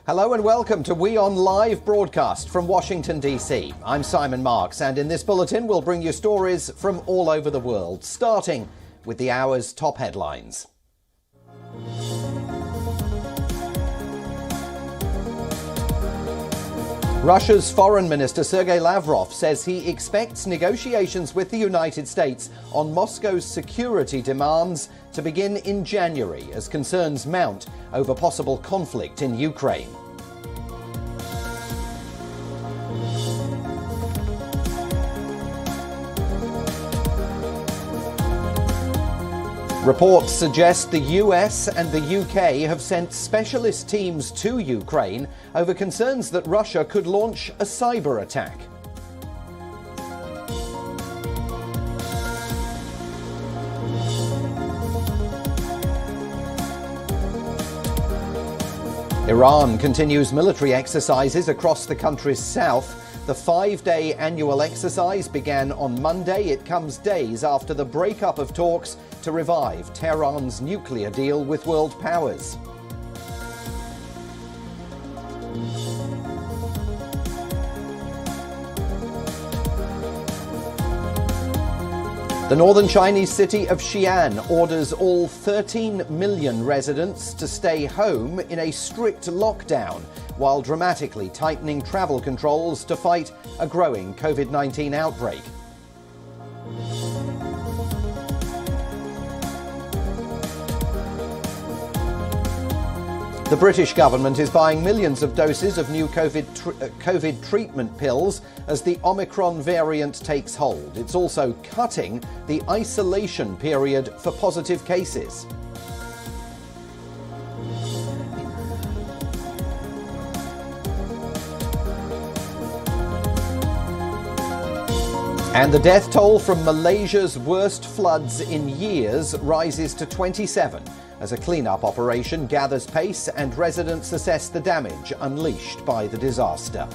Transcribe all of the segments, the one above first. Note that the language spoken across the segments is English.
Hello and welcome to WION Live Broadcast from Washington, D.C. I'm Simon Marks, and in this bulletin we'll bring you stories from all over the world, starting with the hour's top headlines. Russia's Foreign Minister Sergei Lavrov says he expects negotiations with the United States on Moscow's security demands to begin in January as concerns mount over possible conflict in Ukraine. Reports suggest the US and the UK have sent specialist teams to Ukraine over concerns that Russia could launch a cyber attack. Iran continues military exercises across the country's south. The 5-day annual exercise began on Monday. It comes days after the breakup of talks to revive Tehran's nuclear deal with world powers. The northern Chinese city of Xi'an orders all 13 million residents to stay home in a strict lockdown, while dramatically tightening travel controls to fight a growing COVID-19 outbreak. The British government is buying millions of doses of new COVID treatment pills as the Omicron variant takes hold. It's also cutting the isolation period for positive cases. And the death toll from Malaysia's worst floods in years rises to 27 as a clean-up operation gathers pace and residents assess the damage unleashed by the disaster.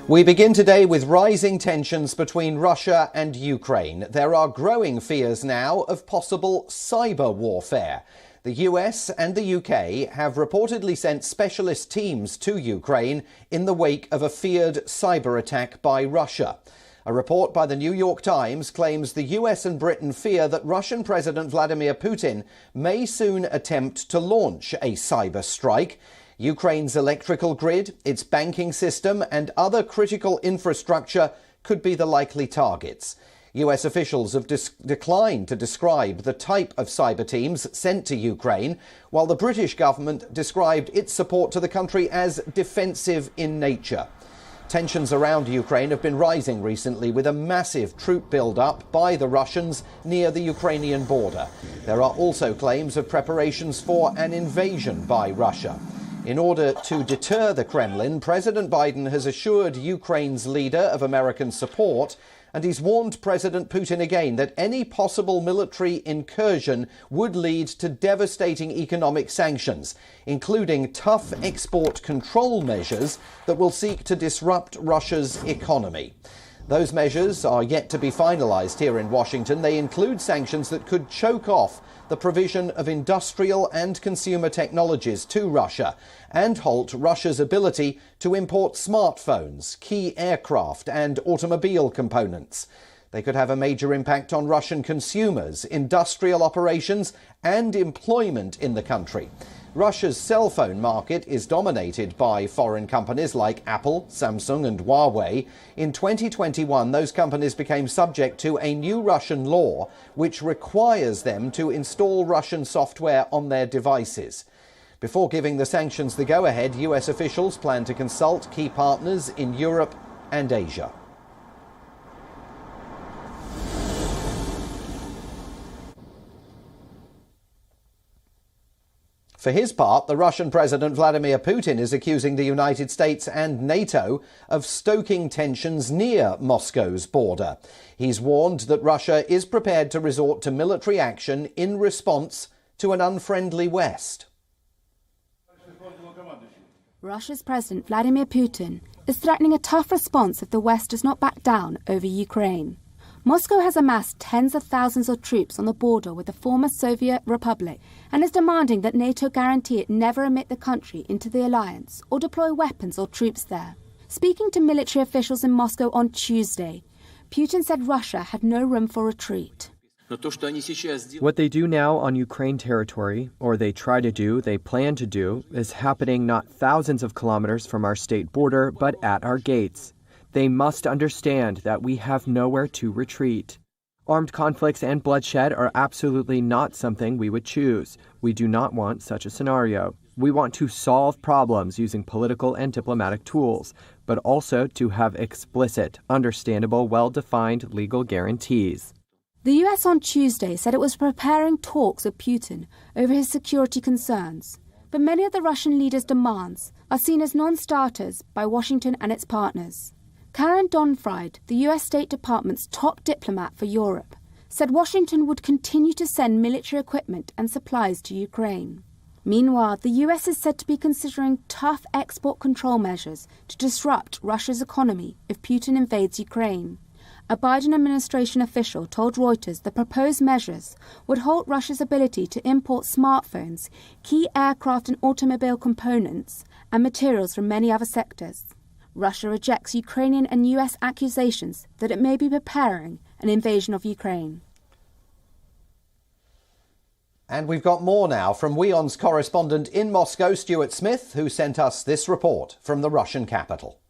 We begin today with rising tensions between Russia and Ukraine. There are growing fears now of possible cyber warfare. The US and the UK have reportedly sent specialist teams to Ukraine in the wake of a feared cyber attack by Russia. A report by the New York Times claims the US and Britain fear that Russian President Vladimir Putin may soon attempt to launch a cyber strike. Ukraine's electrical grid, its banking system, and other critical infrastructure could be the likely targets. US officials have declined to describe the type of cyber teams sent to Ukraine, while the British government described its support to the country as defensive in nature. Tensions around Ukraine have been rising recently, with a massive troop build-up by the Russians near the Ukrainian border. There are also claims of preparations for an invasion by Russia. In order to deter the Kremlin, President Biden has assured Ukraine's leader of American support, and he's warned President Putin again that any possible military incursion would lead to devastating economic sanctions, including tough export control measures that will seek to disrupt Russia's economy. Those measures are yet to be finalized here in Washington. They include sanctions that could choke off the provision of industrial and consumer technologies to Russia and halt Russia's ability to import smartphones, key aircraft and automobile components. They could have a major impact on Russian consumers, industrial operations and employment in the country. Russia's cell phone market is dominated by foreign companies like Apple, Samsung and Huawei. In 2021, those companies became subject to a new Russian law which requires them to install Russian software on their devices. Before giving the sanctions the go-ahead, US officials plan to consult key partners in Europe and Asia. For his part, the Russian President Vladimir Putin is accusing the United States and NATO of stoking tensions near Moscow's border. He's warned that Russia is prepared to resort to military action in response to an unfriendly West. Russia's President Vladimir Putin is threatening a tough response if the West does not back down over Ukraine. Moscow has amassed tens of thousands of troops on the border with the former Soviet Republic and is demanding that NATO guarantee it never admit the country into the alliance or deploy weapons or troops there. Speaking to military officials in Moscow on Tuesday, Putin said Russia had no room for retreat. What they do now on Ukraine territory, or they try to do, they plan to do, is happening not thousands of kilometers from our state border, but at our gates. They must understand that we have nowhere to retreat. Armed conflicts and bloodshed are absolutely not something we would choose. We do not want such a scenario. We want to solve problems using political and diplomatic tools, but also to have explicit, understandable, well-defined legal guarantees. The US on Tuesday said it was preparing talks with Putin over his security concerns, but many of the Russian leader's demands are seen as non-starters by Washington and its partners. Karen Donfried, the US State Department's top diplomat for Europe, said Washington would continue to send military equipment and supplies to Ukraine. Meanwhile, the US is said to be considering tough export control measures to disrupt Russia's economy if Putin invades Ukraine. A Biden administration official told Reuters the proposed measures would halt Russia's ability to import smartphones, key aircraft and automobile components, and materials from many other sectors. Russia rejects Ukrainian and US accusations that it may be preparing an invasion of Ukraine. And we've got more now from WION's correspondent in Moscow, Stuart Smith, who sent us this report from the Russian capital.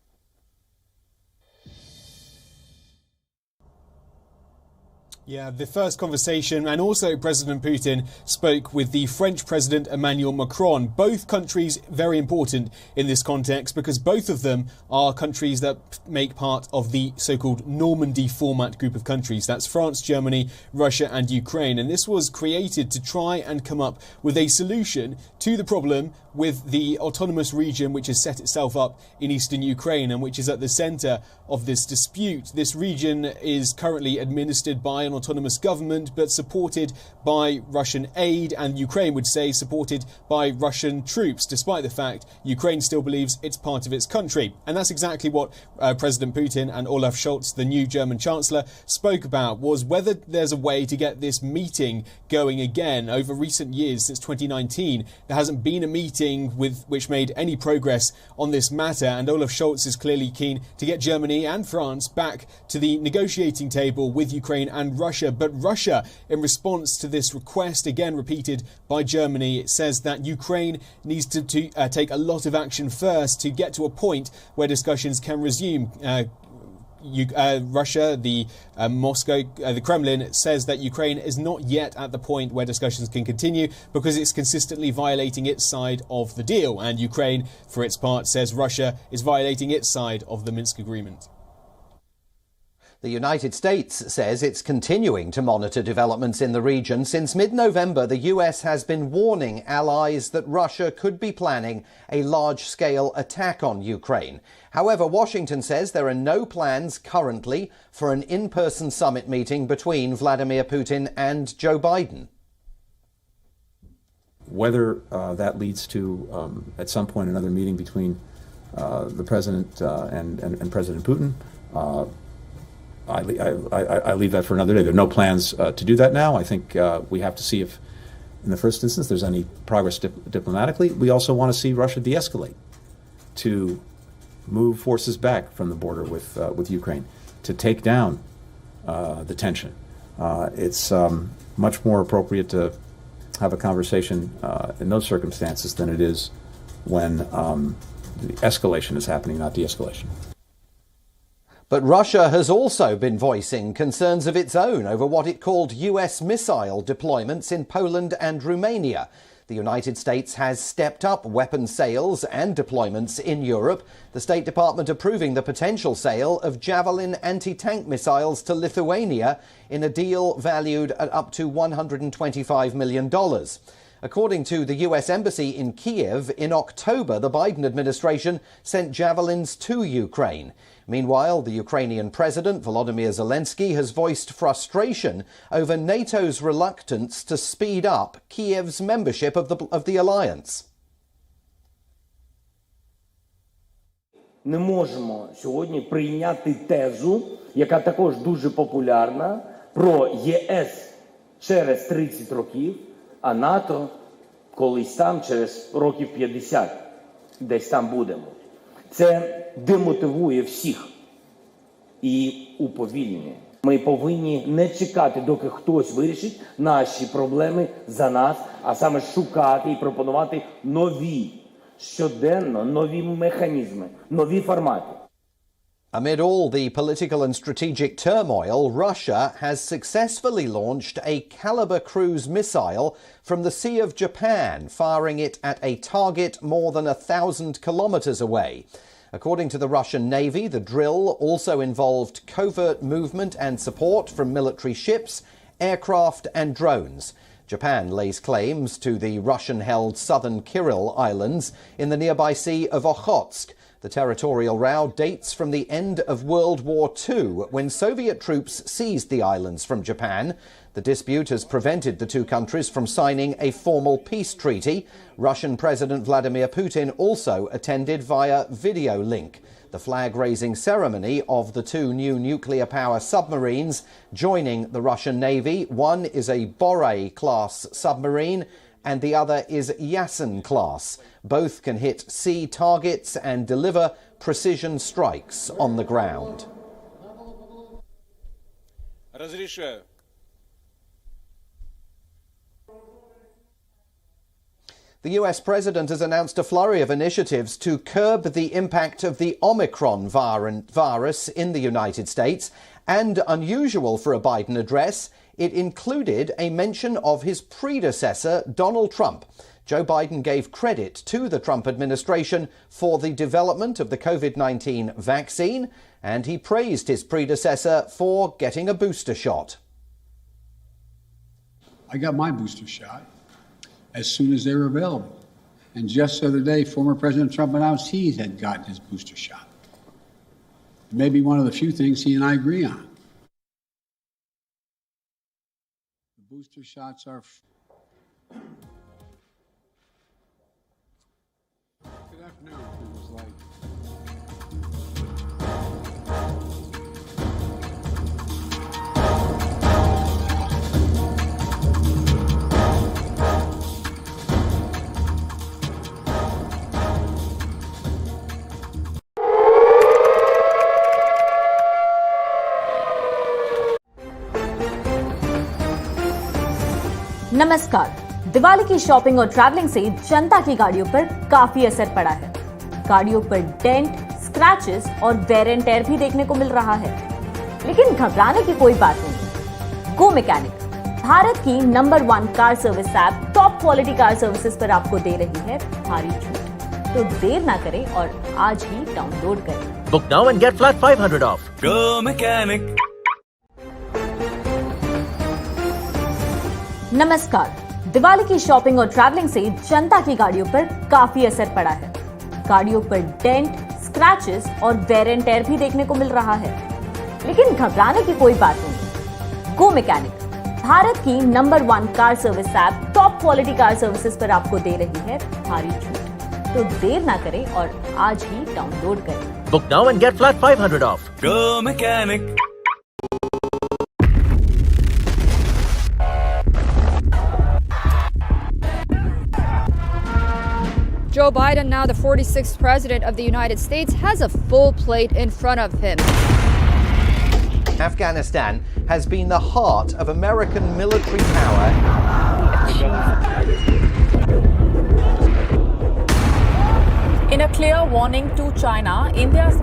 Yeah, the first conversation, and also President Putin spoke with the French President Emmanuel Macron. Both countries very important in this context because both of them are countries that make part of the so-called Normandy format group of countries. That's France, Germany, Russia and Ukraine. And this was created to try and come up with a solution to the problem with the autonomous region which has set itself up in eastern Ukraine and which is at the centre of this dispute. This region is currently administered by an autonomous government but supported by Russian aid, and Ukraine would say supported by Russian troops, despite the fact Ukraine still believes it's part of its country. And that's exactly what President Putin and Olaf Scholz, the new German Chancellor, spoke about, was whether there's a way to get this meeting going again. Over recent years, since 2019, there hasn't been a meeting which made any progress on this matter, and Olaf Scholz is clearly keen to get Germany and France back to the negotiating table with Ukraine and Russia. But Russia, in response to this request, again repeated by Germany, it says that Ukraine needs to take a lot of action first to get to a point where discussions can resume. Russia, Moscow, the Kremlin says that Ukraine is not yet at the point where discussions can continue because it's consistently violating its side of the deal. And Ukraine, for its part, says Russia is violating its side of the Minsk agreement. The United States says it's continuing to monitor developments in the region. Since mid-November, the US has been warning allies that Russia could be planning a large-scale attack on Ukraine. However, Washington says there are no plans currently for an in-person summit meeting between Vladimir Putin and Joe Biden. Whether that leads to, at some point, another meeting between the President and President Putin, I leave that for another day. There are no plans to do that now. I think we have to see if, in the first instance, there's any progress diplomatically. We also want to see Russia de-escalate, to move forces back from the border with Ukraine, to take down the tension. It's much more appropriate to have a conversation in those circumstances than it is when the escalation is happening, not de-escalation. But Russia has also been voicing concerns of its own over what it called US missile deployments in Poland and Romania. The United States has stepped up weapons sales and deployments in Europe, the State Department approving the potential sale of Javelin anti-tank missiles to Lithuania in a deal valued at up to $125 million. According to the US Embassy in Kiev, in October, the Biden administration sent Javelins to Ukraine. Meanwhile, the Ukrainian President, Volodymyr Zelensky, has voiced frustration over NATO's reluctance to speed up Kiev's membership of the alliance. не можемо сьогодні прийняти тезу, яка також дуже популярна, про ЄС через 30 років, а НАТО колись там через років 50, десь там будемо. Це демотивує всіх і уповільнює. Ми повинні не чекати, доки хтось вирішить наші проблеми за нас, а саме шукати і пропонувати нові, щоденно нові механізми, нові формати. Amid all the political and strategic turmoil, Russia has successfully launched a Caliber cruise missile from the Sea of Japan, firing it at a target more than 1,000 kilometers away. According to the Russian Navy, the drill also involved covert movement and support from military ships, aircraft and drones. Japan lays claims to the Russian-held southern Kuril Islands in the nearby Sea of Okhotsk. The territorial row dates from the end of World War II, when Soviet troops seized the islands from Japan. The dispute has prevented the two countries from signing a formal peace treaty. Russian President Vladimir Putin also attended via video link the flag-raising ceremony of the two new nuclear power submarines joining the Russian Navy. One is a Borei-class submarine and the other is Yasen class. Both can hit sea targets and deliver precision strikes on the ground. Разрешаю. The US president has announced a flurry of initiatives to curb the impact of the Omicron virus in the United States, and unusual for a Biden address, it included a mention of his predecessor, Donald Trump. Joe Biden gave credit to the Trump administration for the development of the COVID-19 vaccine, and he praised his predecessor for getting a booster shot. I got my booster shot as soon as they were available. And just the other day, former President Trump announced he had gotten his booster shot. Maybe one of the few things he and I agree on. The booster shots are... Good afternoon. It was like... नमस्कार। दिवाली की shopping और travelling से जनता की गाड़ियों पर काफी असर पड़ा है। गाड़ियों पर डेंट, स्क्रैचेस और वेयर एंड टेयर भी देखने को मिल रहा है, लेकिन घबराने की कोई बात नहीं। गो मैकेनिक, भारत की number 1 car service app top quality car services पर आपको दे रही है भारी छूट। तो देर ना करें और आज ही डाउनलोड करें। Book now and get flat 500 off. Go Mechanic. नमस्कार। दिवाली की शॉपिंग और ट्रैवलिंग से जनता की गाड़ियों पर काफी असर पड़ा है। गाड़ियों पर डेंट, स्क्रैचेस और वेयर एंड टेयर भी देखने को मिल रहा है, लेकिन घबराने की कोई बात नहीं। गो मैकेनिक, भारत की number 1 car service app top quality car services पर आपको दे रही है भारी छूट। तो देर ना करें और आज ही डाउनलोड करें। Book now and get flat 500 off. Go Mechanic. Joe Biden, now the 46th president of the United States, has a full plate in front of him. Afghanistan has been the heart of American military power. In a clear warning to China, India's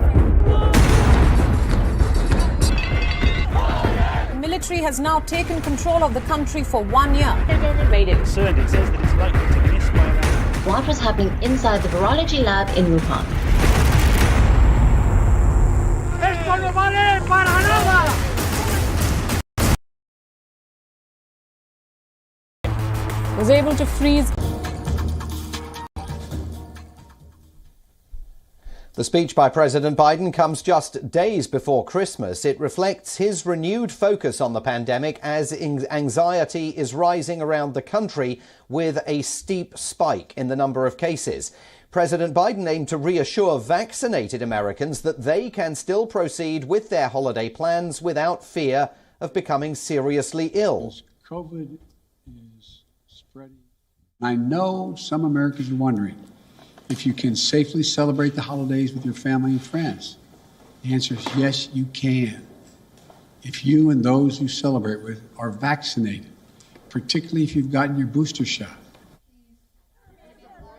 military has now taken control of the country for 1 year. Made it concerned. It says that it's likely to miss by around. What was happening inside the virology lab in Wuhan? Was able to freeze. The speech by President Biden comes just days before Christmas. It reflects his renewed focus on the pandemic as anxiety is rising around the country with a steep spike in the number of cases. President Biden aimed to reassure vaccinated Americans that they can still proceed with their holiday plans without fear of becoming seriously ill. COVID is spreading. I know some Americans are wondering if you can safely celebrate the holidays with your family and friends. The answer is yes, you can. If you and those you celebrate with are vaccinated, particularly if you've gotten your booster shot.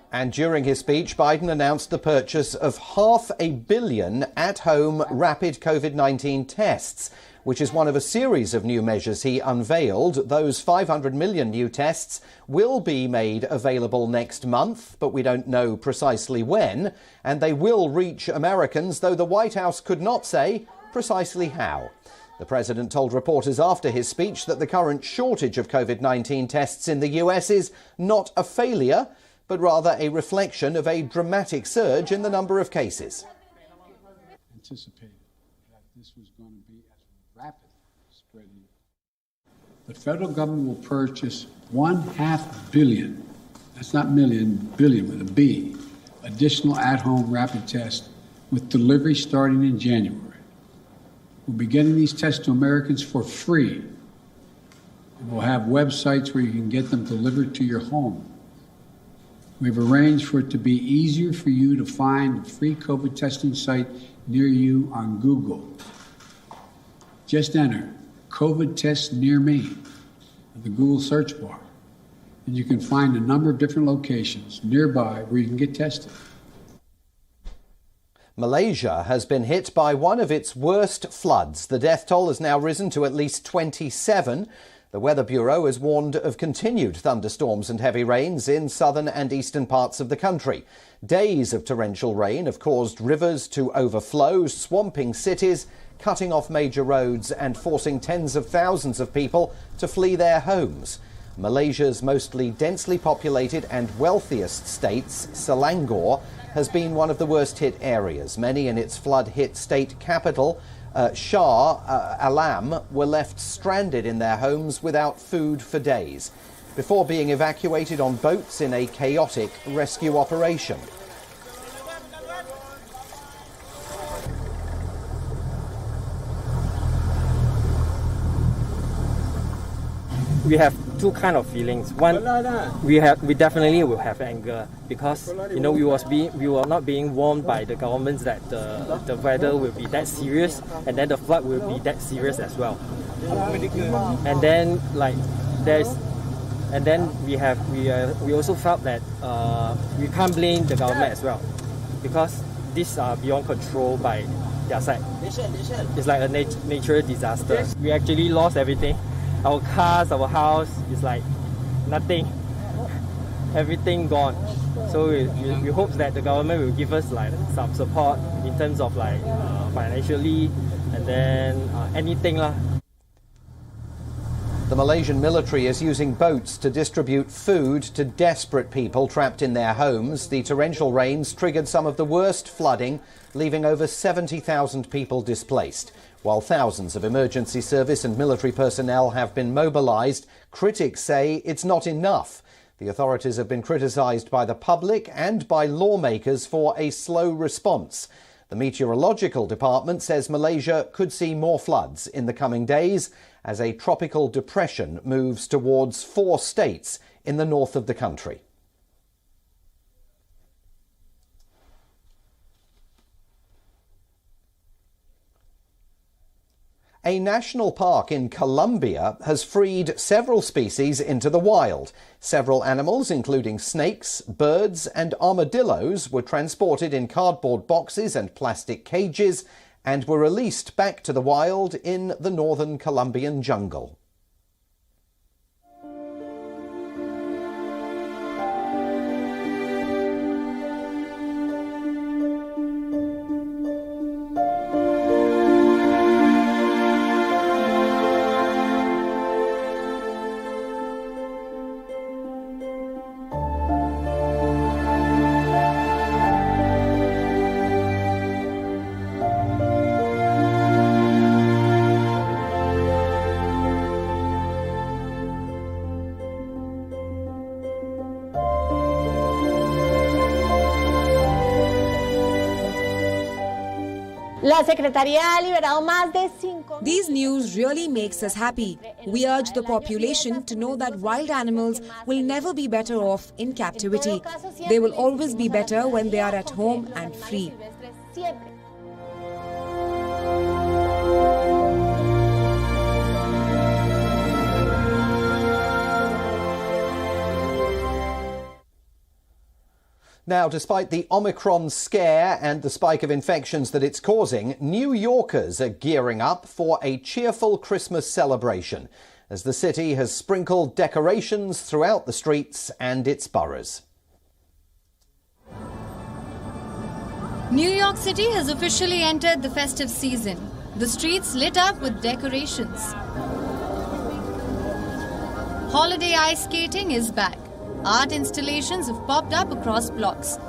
And during his speech, Biden announced the purchase of 500 million at-home rapid COVID-19 tests, which is one of a series of new measures he unveiled. Those 500 million new tests will be made available next month, but we don't know precisely when, and they will reach Americans, though the White House could not say precisely how. The president told reporters after his speech that the current shortage of COVID-19 tests in the US is not a failure, but rather a reflection of a dramatic surge in the number of cases. Anticipated that this was going to be as rapid spreading. The federal government will purchase 500 million, that's not million, billion with a B, additional at-home rapid tests with delivery starting in January. We'll be getting these tests to Americans for free. And we'll have websites where you can get them delivered to your home. We've arranged for it to be easier for you to find a free COVID testing site near you on Google. Just enter COVID test near me in the Google search bar, and you can find a number of different locations nearby where you can get tested. Malaysia has been hit by one of its worst floods. The death toll has now risen to at least 27. The Weather Bureau has warned of continued thunderstorms and heavy rains in southern and eastern parts of the country. Days of torrential rain have caused rivers to overflow, swamping cities, cutting off major roads and forcing tens of thousands of people to flee their homes. Malaysia's mostly densely populated and wealthiest states, Selangor, has been one of the worst hit areas. Many in its flood-hit state capital, Shah Alam, were left stranded in their homes without food for days, before being evacuated on boats in a chaotic rescue operation. We have two kind of feelings. One, we definitely will have anger because we were not being warned by the governments that the weather will be that serious, and then the flood will be that serious as well. And then we also felt that we can't blame the government as well because these are beyond control by their side. It's like a natural disaster. We actually lost everything. Our cars, our house is like nothing. Everything gone. So we hope that the government will give us like some support in terms of like financially and then anything lah. The Malaysian military is using boats to distribute food to desperate people trapped in their homes. The torrential rains triggered some of the worst flooding, leaving over 70,000 people displaced. While thousands of emergency service and military personnel have been mobilised, critics say it's not enough. The authorities have been criticised by the public and by lawmakers for a slow response. The Meteorological Department says Malaysia could see more floods in the coming days as a tropical depression moves towards 4 states in the north of the country. A national park in Colombia has freed several species into the wild. Several animals, including snakes, birds and armadillos, were transported in cardboard boxes and plastic cages and were released back to the wild in the northern Colombian jungle. These news really makes us happy. We urge the population to know that wild animals will never be better off in captivity. They will always be better when they are at home and free. Now, despite the Omicron scare and the spike of infections that it's causing, New Yorkers are gearing up for a cheerful Christmas celebration as the city has sprinkled decorations throughout the streets and its boroughs. New York City has officially entered the festive season. The streets lit up with decorations. Holiday ice skating is back. Art installations have popped up across blocks.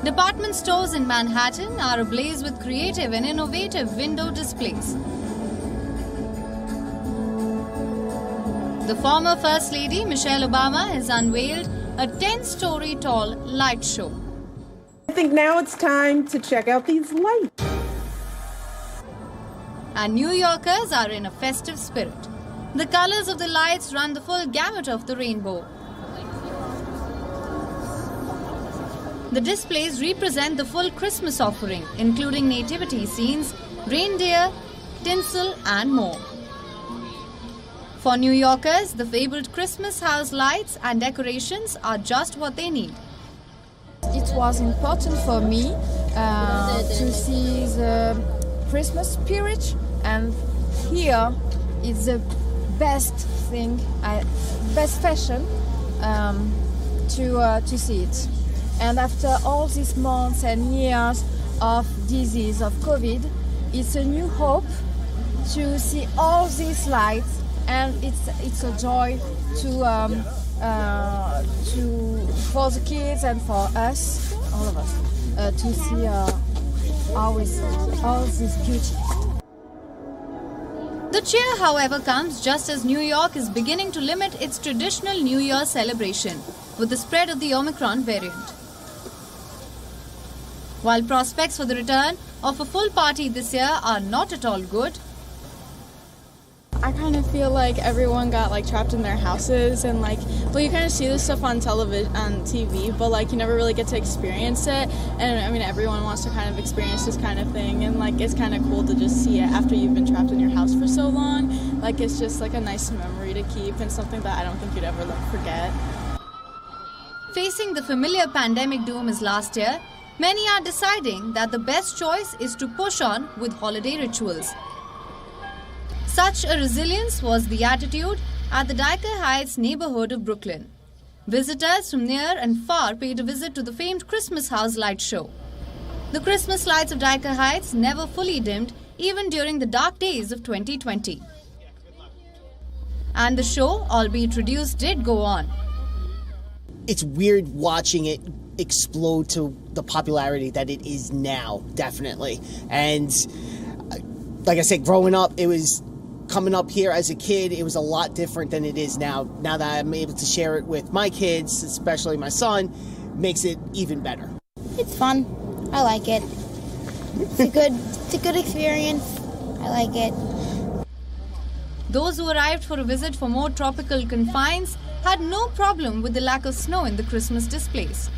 Department stores in Manhattan are ablaze with creative and innovative window displays. The former First Lady, Michelle Obama, has unveiled a 10-story tall light show. I think now it's time to check out these lights. And New Yorkers are in a festive spirit. The colors of the lights run the full gamut of the rainbow. The displays represent the full Christmas offering, including nativity scenes, reindeer, tinsel, and more. For New Yorkers, the fabled Christmas house lights and decorations are just what they need. It was important for me to see the Christmas spirit, and here is the best thing, best fashion to see it. And after all these months and years of disease, of COVID, it's a new hope to see all these lights, and it's a joy for the kids and for us, all of us, to see all this beauty. The cheer, however, comes just as New York is beginning to limit its traditional New Year celebration with the spread of the Omicron variant. While prospects for the return of a full party this year are not at all good, I kind of feel like everyone got trapped in their houses, and you kind of see this stuff on television, on TV, but you never really get to experience it. And I mean, everyone wants to kind of experience this kind of thing, and it's kind of cool to just see it after you've been trapped in your house for so long. It's just a nice memory to keep, and something that I don't think you'd ever forget. Facing the familiar pandemic doom as last year, many are deciding that the best choice is to push on with holiday rituals. Such a resilience was the attitude at the Dyker Heights neighborhood of Brooklyn. Visitors from near and far paid a visit to the famed Christmas house light show. The Christmas lights of Dyker Heights never fully dimmed even during the dark days of 2020. And the show, albeit reduced, did go on. It's weird watching it explode to the popularity that it is now, definitely. And like I said, growing up, it was coming up here as a kid, it was a lot different than it is now. Now that I'm able to share it with my kids, especially my son, makes it even better. It's fun. I like it. It's a good experience. I like it. Those who arrived for a visit for more tropical confines had no problem with the lack of snow in the Christmas displays.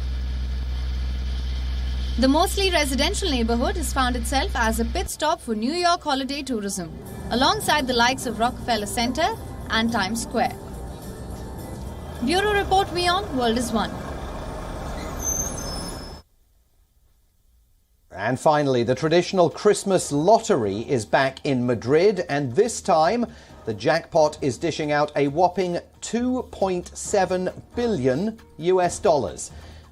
The mostly residential neighborhood has found itself as a pit stop for New York holiday tourism, alongside the likes of Rockefeller Center and Times Square. Bureau Report, WION World is One. And finally, the traditional Christmas lottery is back in Madrid, and this time the jackpot is dishing out a whopping $2.7 billion US.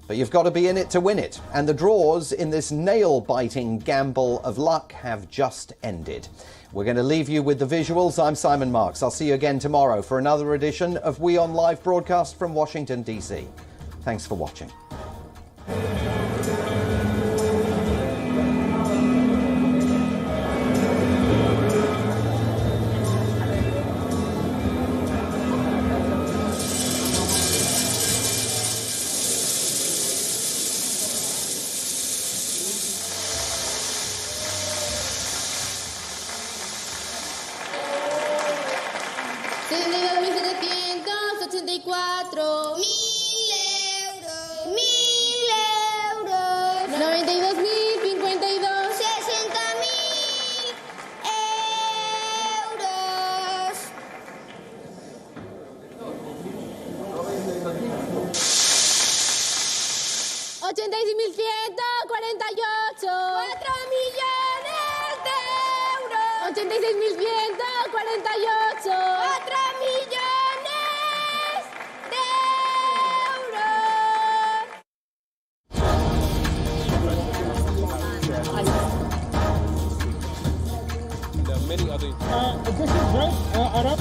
But you've got to be in it to win it, and the draws in this nail-biting gamble of luck have just ended. We're going to leave you with the visuals. I'm Simon Marks. I'll see you again tomorrow for another edition of WION Live Broadcast from Washington, D.C. Thanks for watching. 86.148. 4 millones de euros. 86.148. 4 millones de Many other. Officials, right? Arab?